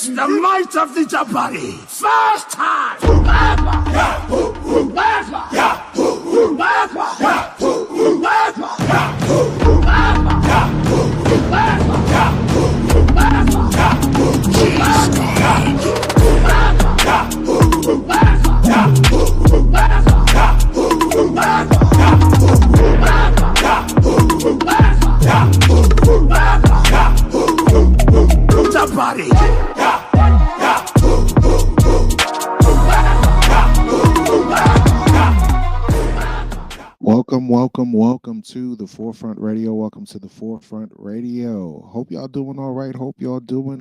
against the might of the Jabari. First time. Whoever. Welcome to the Forefront Radio. Welcome to the Forefront Radio. Hope y'all doing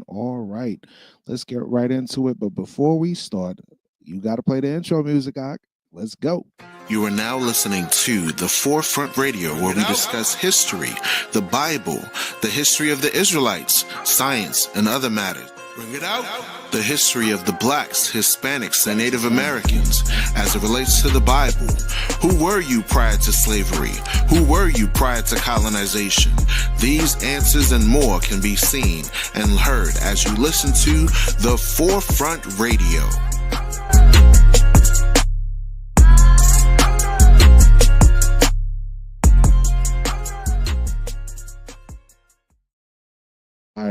all right. Let's get right into it. But before we start, you got to play the intro music, Ak. Let's go. You are now listening to the Forefront Radio, where we discuss history, the Bible, the history of the Israelites, science, and other matters. Bring it out. The history of the blacks, Hispanics, and Native Americans as it relates to the Bible. Who were you prior to slavery? Who were you prior to colonization? These answers and more can be seen and heard as you listen to the Forefront Radio.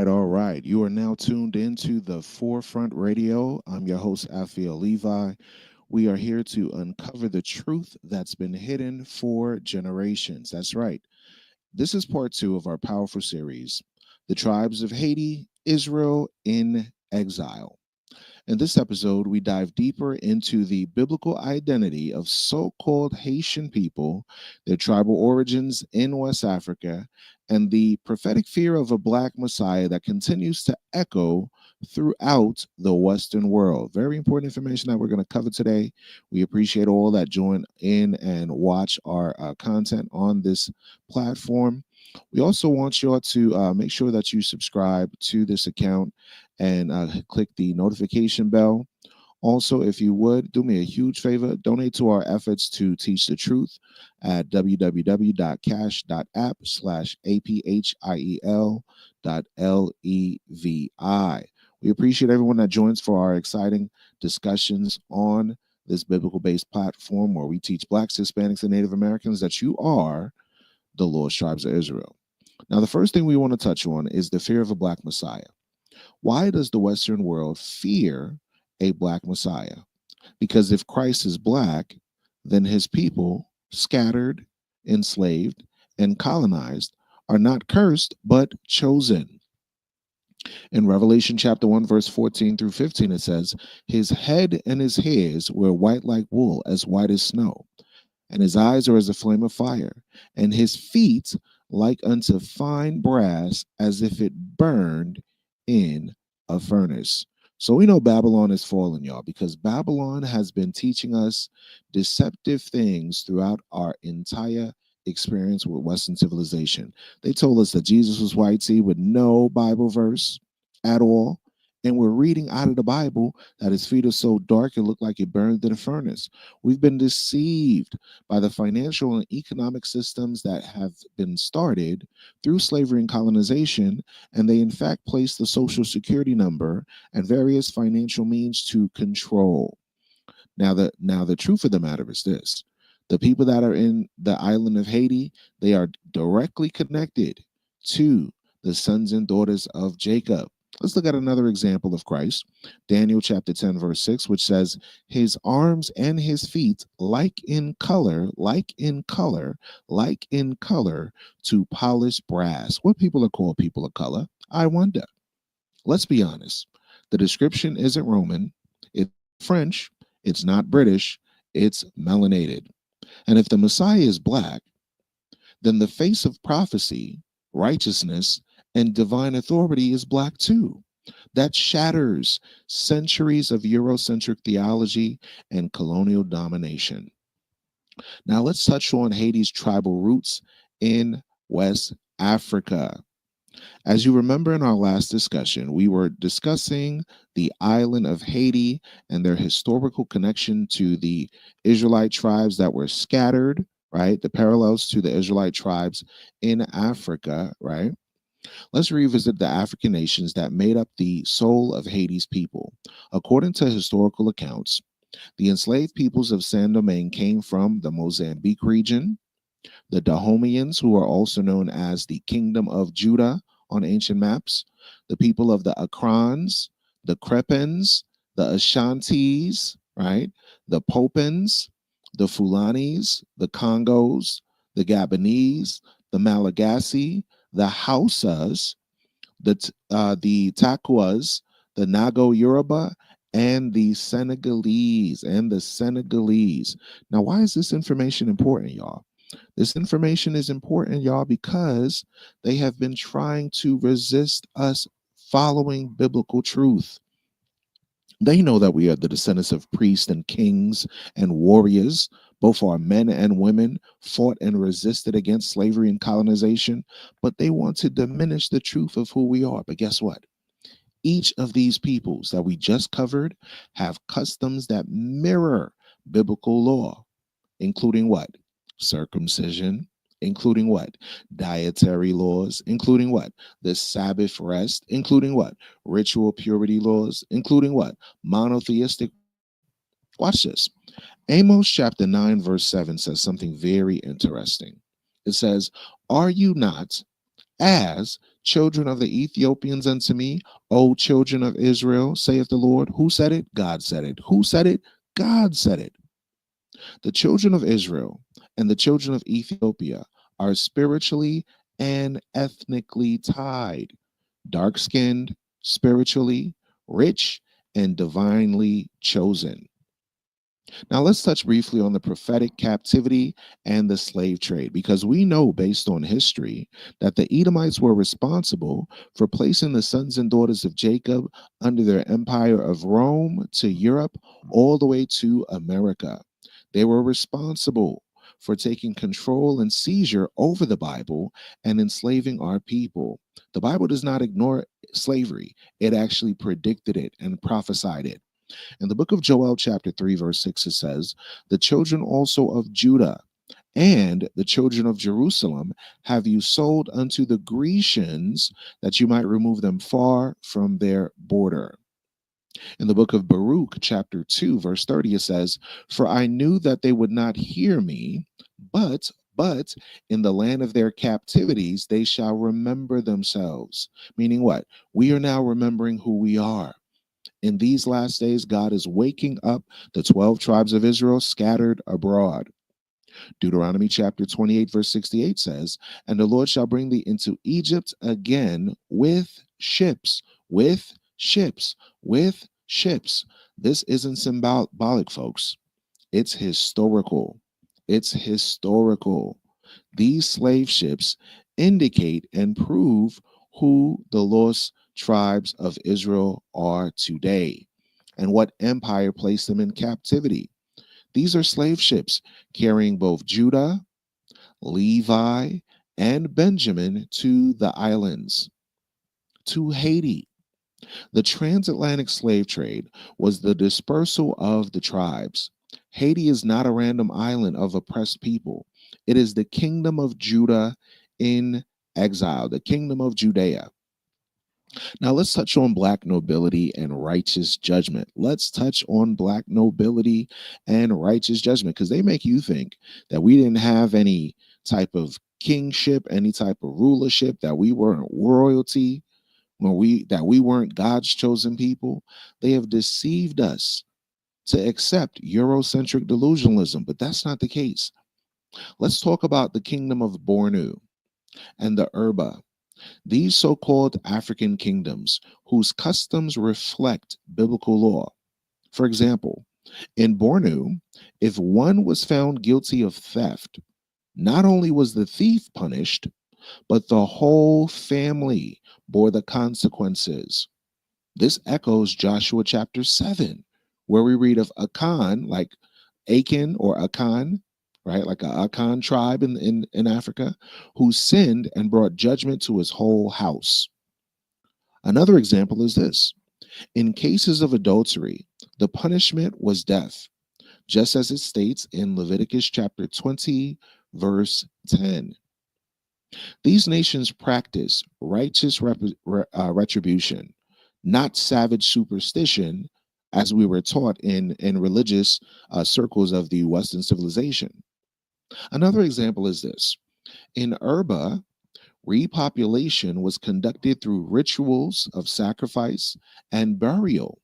All right. You are now tuned into the Forefront Radio. I'm your host, Aphiel Levi. We are here to uncover the truth that's been hidden for generations. That's right. This is part 2 of our powerful series, The Tribes of Haiti, Israel in Exile. In this episode, we dive deeper into the biblical identity of so-called Haitian people, their tribal origins in West Africa, and the prophetic fear of a black Messiah that continues to echo throughout the Western world. Very important information that we're going to cover today. We appreciate all that join in and watch our content on this platform. We also want you all to make sure that you subscribe to this account and click the notification bell. Also, if you would, do me a huge favor, donate to our efforts to teach the truth at www.cash.app/aphiel.levi. We appreciate everyone that joins for our exciting discussions on this biblical-based platform where we teach blacks, Hispanics, and Native Americans that you are the lost tribes of Israel. Now, the first thing we want to touch on is the fear of a black Messiah. Why does the Western world fear a black Messiah? Because if Christ is black, then his people, scattered, enslaved, and colonized, are not cursed, but chosen. In Revelation chapter 1, verse 14 through 15, it says, his head and his hairs were white like wool, as white as snow, and his eyes are as a flame of fire, and his feet like unto fine brass, as if it burned in a furnace. So we know Babylon is fallen, y'all, because Babylon has been teaching us deceptive things throughout our entire experience with Western civilization. They told us that Jesus was white with no Bible verse at all. And we're reading out of the Bible that his feet are so dark it looked like it burned in a furnace. We've been deceived by the financial and economic systems that have been started through slavery and colonization, and they in fact place the social security number and various financial means to control. Now the truth of the matter is this: the people that are in the island of Haiti, they are directly connected to the sons and daughters of Jacob. Let's look at another example of Christ. Daniel chapter 10, verse 6, which says, his arms and his feet like in color, to polished brass. What people are called people of color? I wonder. Let's be honest. The description isn't Roman. It's French. It's not British. It's melanated. And if the Messiah is black, then the face of prophecy, righteousness, and divine authority is black too. That shatters centuries of Eurocentric theology and colonial domination. Now let's touch on Haiti's tribal roots in West Africa. As you remember in our last discussion, we were discussing the island of Haiti and their historical connection to the Israelite tribes that were scattered, right? The parallels to the Israelite tribes in Africa, right? Let's revisit the African nations that made up the soul of Haiti's people. According to historical accounts, the enslaved peoples of Saint Domingue came from the Mozambique region, the Dahomeans, who are also known as the Kingdom of Judah on ancient maps, the people of the Akrans, the Crepens, the Ashantis, right? The Popens, the Fulanis, the Congos, the Gabonese, the Malagasy, the Hausas, the Takuas, the Nago Yoruba, and the Senegalese. Now, why is this information important, y'all? This information is important, y'all, because they have been trying to resist us following biblical truth. They know that we are the descendants of priests and kings and warriors. Both our men and women fought and resisted against slavery and colonization, but they want to diminish the truth of who we are. But guess what? Each of these peoples that we just covered have customs that mirror biblical law, including what? Circumcision, including what? Dietary laws, including what? The Sabbath rest, including what? Ritual purity laws, including what? Monotheistic. Watch this. Amos chapter 9, verse 7 says something very interesting. It says, "Are you not as children of the Ethiopians unto me, O children of Israel, saith the Lord?" Who said it? God said it. Who said it? God said it. The children of Israel and the children of Ethiopia are spiritually and ethnically tied, dark skinned, spiritually, rich, and divinely chosen. Now, let's touch briefly on the prophetic captivity and the slave trade, because we know based on history that the Edomites were responsible for placing the sons and daughters of Jacob under their empire of Rome to Europe all the way to America. They were responsible for taking control and seizure over the Bible and enslaving our people. The Bible does not ignore slavery, it actually predicted it and prophesied it. In the book of Joel, chapter 3, verse 6, it says, "The children also of Judah and the children of Jerusalem have you sold unto the Grecians, that you might remove them far from their border." In the book of Baruch, chapter 2, verse 30, it says, "For I knew that they would not hear me, but in the land of their captivities they shall remember themselves." Meaning what? We are now remembering who we are. In these last days, God is waking up the 12 tribes of Israel scattered abroad. Deuteronomy chapter 28, verse 68 says, "And the Lord shall bring thee into Egypt again with ships, with ships, with ships." This isn't symbolic, folks. It's historical. It's historical. These slave ships indicate and prove who the lost tribes of Israel are today and what empire placed them in captivity. These are slave ships carrying both Judah, Levi, and Benjamin to the islands, to Haiti. The transatlantic slave trade was the dispersal of the tribes. Haiti is not a random island of oppressed people. It is the kingdom of Judah in exile, the kingdom of Judea. Now let's touch on black nobility and righteous judgment. Let's touch on black nobility and righteous judgment, because they make you think that we didn't have any type of kingship, any type of rulership, that we weren't royalty, that we weren't God's chosen people. They have deceived us to accept Eurocentric delusionalism, but that's not the case. Let's talk about the kingdom of Bornu and the Urba. These so-called African kingdoms whose customs reflect biblical law. For example, in Bornu, if one was found guilty of theft, not only was the thief punished, but the whole family bore the consequences. This echoes Joshua chapter 7, where we read of Akan, like Achan or Akan, right? Like a Akan tribe in Africa, who sinned and brought judgment to his whole house. Another example is this. In cases of adultery, the punishment was death, just as it states in Leviticus chapter 20, verse 10. These nations practice righteous retribution, not savage superstition, as we were taught in religious circles of the Western civilization. Another example is this. In Urba, repopulation was conducted through rituals of sacrifice and burial,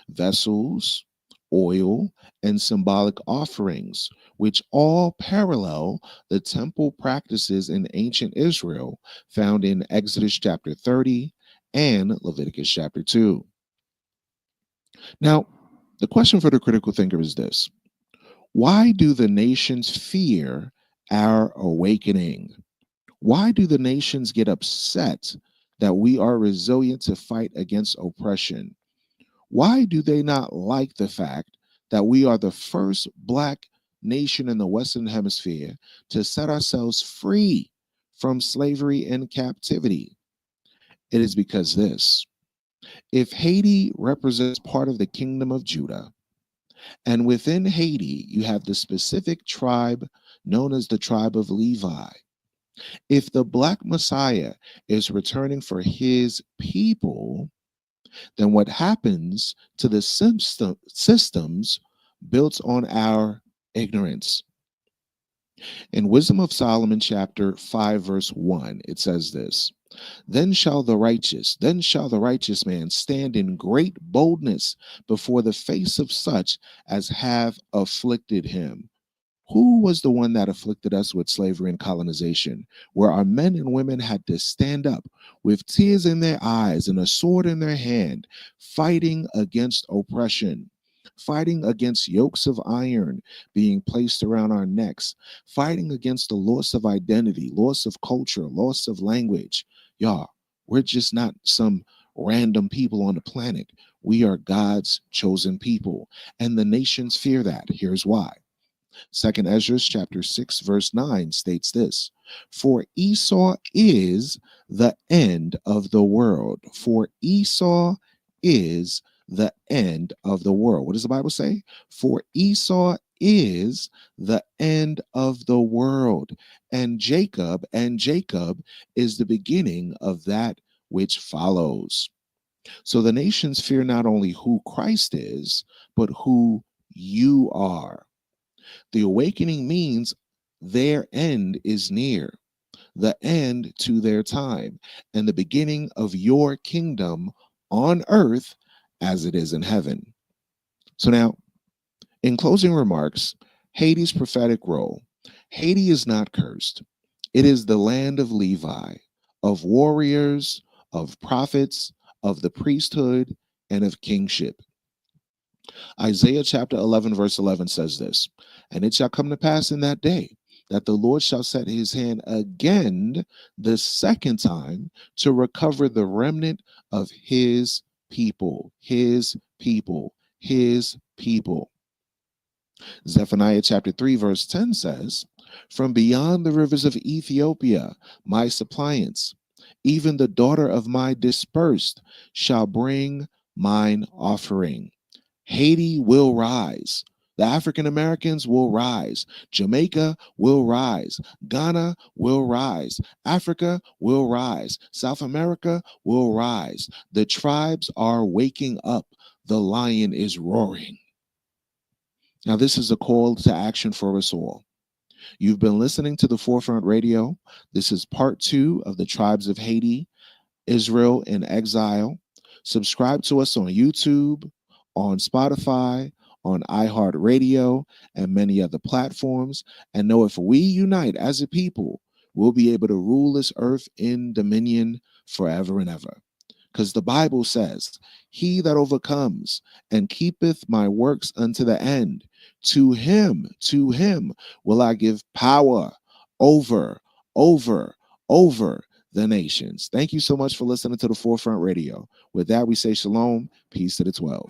vessels, oil, and symbolic offerings, which all parallel the temple practices in ancient Israel found in Exodus chapter 30 and Leviticus chapter 2. Now, the question for the critical thinker is this: why do the nations fear our awakening? Why do the nations get upset that we are resilient to fight against oppression? Why do they not like the fact that we are the first Black nation in the Western Hemisphere to set ourselves free from slavery and captivity? It is because this: if Haiti represents part of the kingdom of Judah, and within Haiti you have the specific tribe known as the tribe of Levi, if the Black Messiah is returning for his people, then what happens to the systems built on our ignorance? In Wisdom of Solomon chapter 5 verse 1, it says this: then shall the righteous man stand in great boldness before the face of such as have afflicted him. Who was the one that afflicted us with slavery and colonization, where our men and women had to stand up with tears in their eyes and a sword in their hand, fighting against oppression, fighting against yokes of iron being placed around our necks, fighting against the loss of identity, loss of culture, loss of language? Y'all, we're just not some random people on the planet. We are God's chosen people, and the nations fear that. Here's why. 2nd Ezra chapter 6 verse 9 states this: for Esau is the end of the world. For Esau is the end of the world. What does the Bible say? For Esau is the end of the world, and Jacob is the beginning of that which follows. So the nations fear not only who Christ is, but who you are. The awakening means their end is near, the end to their time, and the beginning of your kingdom on earth as it is in heaven. So now, in closing remarks, Haiti's prophetic role. Haiti is not cursed. It is the land of Levi, of warriors, of prophets, of the priesthood, and of kingship. Isaiah chapter 11 verse 11 says this: and it shall come to pass in that day that the Lord shall set his hand again the second time to recover the remnant of his people, his people, his people. Zephaniah chapter 3 verse 10 says, from beyond the rivers of Ethiopia, my suppliants, even the daughter of my dispersed, shall bring mine offering. Haiti will rise. The African Americans will rise. Jamaica will rise. Ghana will rise. Africa will rise. South America will rise. The tribes are waking up. The lion is roaring. Now, this is a call to action for us all. You've been listening to the Forefront Radio. This is part 2 of the Tribes of Haiti, Israel in Exile. Subscribe to us on YouTube, on Spotify, on iHeartRadio, and many other platforms. And know if we unite as a people, we'll be able to rule this earth in dominion forever and ever. Because the Bible says, he that overcomes and keepeth my works unto the end, to him will I give power over the nations. Thank you so much for listening to the Forefront Radio. With that, we say shalom, peace to the 12.